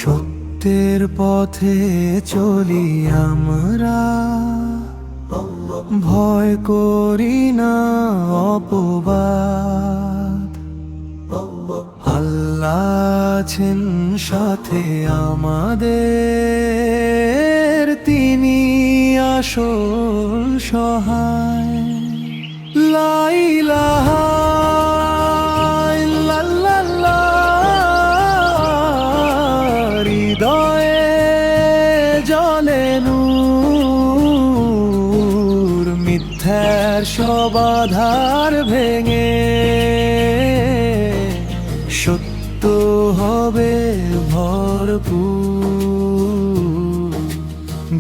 সত্যের পথে চলি আমরা, ভয় করি না অপবাদ। আল্লাহ আছেন সাথে আমাদের, তিনি আসল সহায়। লা ইলাহা ইল্লাল্লাহ, হৃদয়ে জ্বলে নূর, মিথ্যার সব আধার ভেঙে সত্য হবে ভরপুর।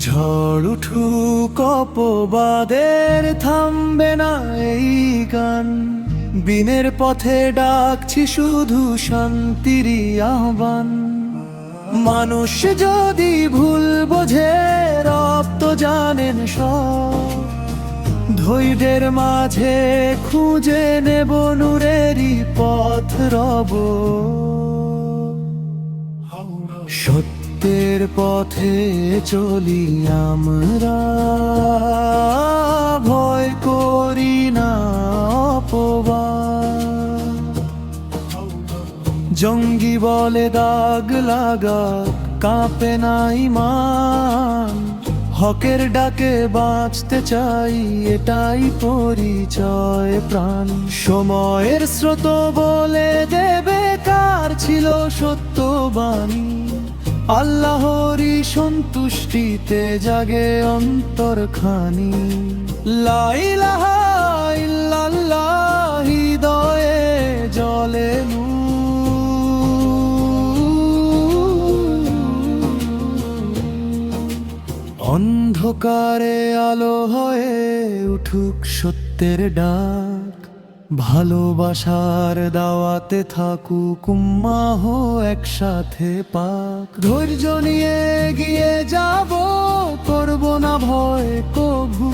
ঝড় উঠুক অপবাদের, থামবে না এই গান। বিনের পথে ডাকছি শুধু শান্তির আহ্বান। মানুষ যদি ভুল বোঝে, রব তো জানেন সব। ধৈর্যের মাঝে খুঁজে নেব নূরেরই পথ রব। সত্যের পথে চলি আমরা, ভয় করি না অপবাদ। জঙ্গি বলে দাগ লাগা, কাঁপে না ঈমান। হকের ডাকে বাঁচতে চাই, এটাই পরিচয় প্রাণ। সময়ের স্রোত বলে দেবে কার ছিল সত্যবাণী। আল্লাহরই সন্তুষ্টিতে জাগে অন্তরখানি। লা ইলাহা ইল্লাল্লাহ, হৃদয়ে জ্বলে নূর। অন্ধকারে আলো হয়ে উঠুক সত্যের ডাক। ভালোবাসার দাওয়াতে থাকুক উম্মাহ একসাথে পাক। ধৈর্য নিয়ে এগিয়ে যাব, করব না ভয় কভু।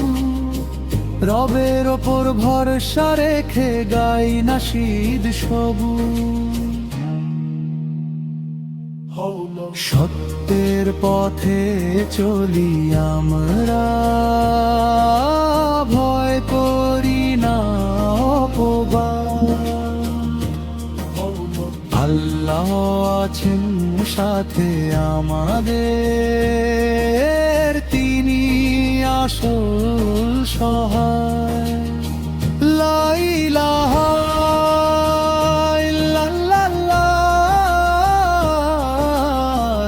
রবের ওপর ভরসা রেখে গাই নাশিদ সবুজ। সত্যের পথে চলি আমরা, ভয় করি না অপবাদ। আল্লাহ আছেন সাথে আমাদের, তিনি আসল সহায়। লা ইলাহা ইল্লাল্লাহ,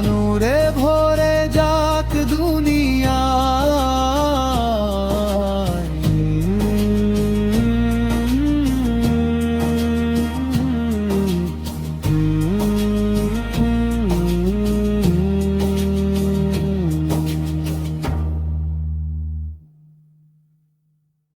নূরে ভরে যাক দুনিয়া।